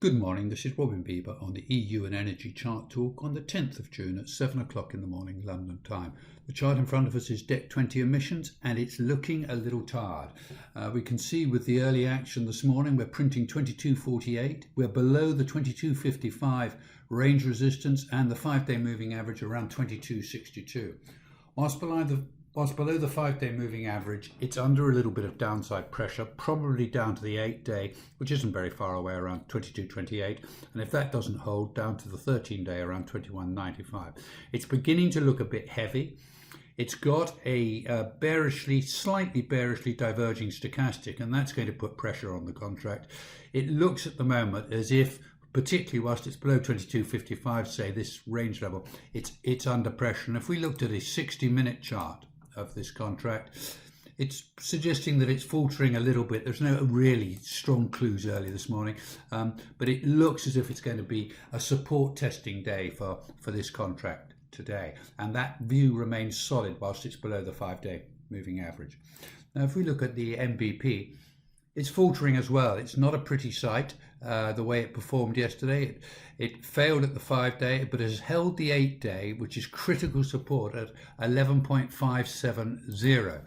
Good morning, this is Robin Bieber on the EU and Energy Chart Talk on the 10th of June at 7 o'clock in the morning London time. The chart in front of us is DEC 20 emissions and it's looking a little tired. We can see with the early action this morning we're printing 22.48. We're below the 22.55 range resistance and the 5-day moving average around 22.62. Whilst below the 5-day moving average, it's under a little bit of downside pressure, probably down to the 8-day, which isn't very far away, around 22.28. And if that doesn't hold, down to the 13-day, around 21.95. It's beginning to look a bit heavy. It's got a slightly bearishly diverging stochastic, and that's going to put pressure on the contract. It looks at the moment as if, particularly whilst it's below 22.55, say this range level, it's under pressure. And if we looked at a 60-minute chart of this contract, it's suggesting that it's faltering a little bit. There's no really strong clues early this morning, but it looks as if it's going to be a support testing day for this contract today, and that view remains solid whilst it's below the 5-day moving average. Now if we look at the MBP, it's faltering as well. It's not a pretty sight, the way it performed yesterday. It failed at the 5-day, but has held the 8-day, which is critical support at 11.570.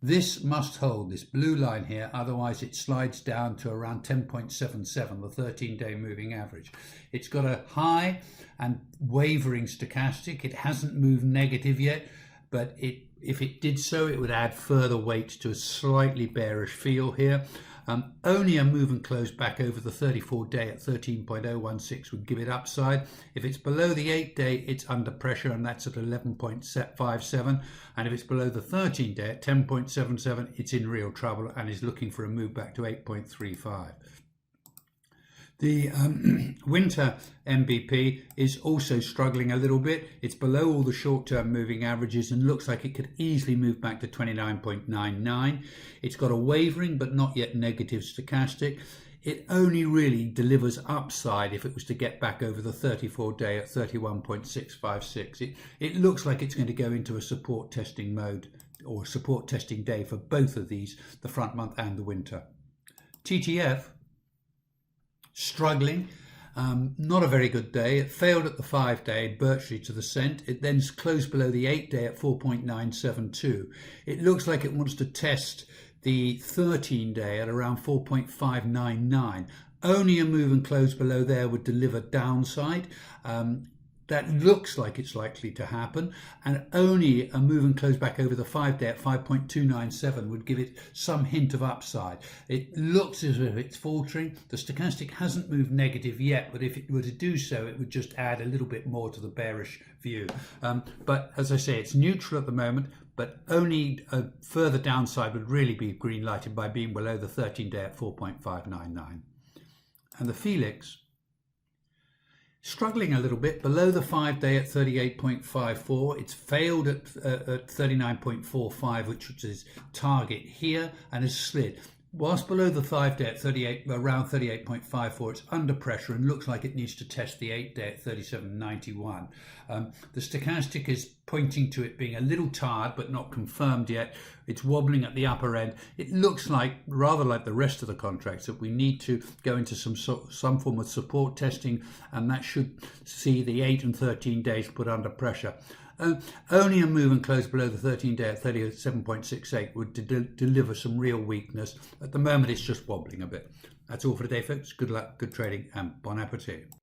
This must hold, this blue line here, otherwise it slides down to around 10.77, the 13-day moving average. It's got a high and wavering stochastic. It hasn't moved negative yet, but if it did so, it would add further weight to a slightly bearish feel here. Only a move and close back over the 34-day at 13.016 would give it upside. If it's below the 8-day, it's under pressure, and that's at 11.57. And if it's below the 13-day at 10.77, it's in real trouble and is looking for a move back to 8.35. The winter MBP is also struggling a little bit. It's below all the short-term moving averages and looks like it could easily move back to 29.99. It's got a wavering but not yet negative stochastic. It only really delivers upside if it was to get back over the 34-day at 31.656. It looks like it's going to go into a support testing mode or support testing day for both of these, the front month and the winter. TTF, struggling, not a very good day. It failed at the 5-day virtually to the cent. It then closed below the 8-day at 4.972. It looks like it wants to test the 13-day at around 4.599. Only a move and close below there would deliver downside. That looks like it's likely to happen, and only a move and close back over the 5-day at 5.297 would give it some hint of upside. It looks as if it's faltering. The stochastic hasn't moved negative yet, but if it were to do so, it would just add a little bit more to the bearish view. But as I say, it's neutral at the moment, but only a further downside would really be green lighted by being below the 13-day at 4.599. And the Felix, struggling a little bit below the 5-day at 38.54. It's failed at 39.45, which was its target here, and has slid. Whilst below the 5-day at around 38.54, it's under pressure and looks like it needs to test the 8-day at 37.91. The stochastic is pointing to it being a little tired but not confirmed yet. It's wobbling at the upper end. It looks like, rather like the rest of the contracts, that we need to go into some form of support testing, and that should see the 8 and 13 days put under pressure. Only a move and close below the 13-day at 37.68 would deliver some real weakness. At the moment, it's just wobbling a bit. That's all for today, folks. Good luck, good trading, and bon appetit.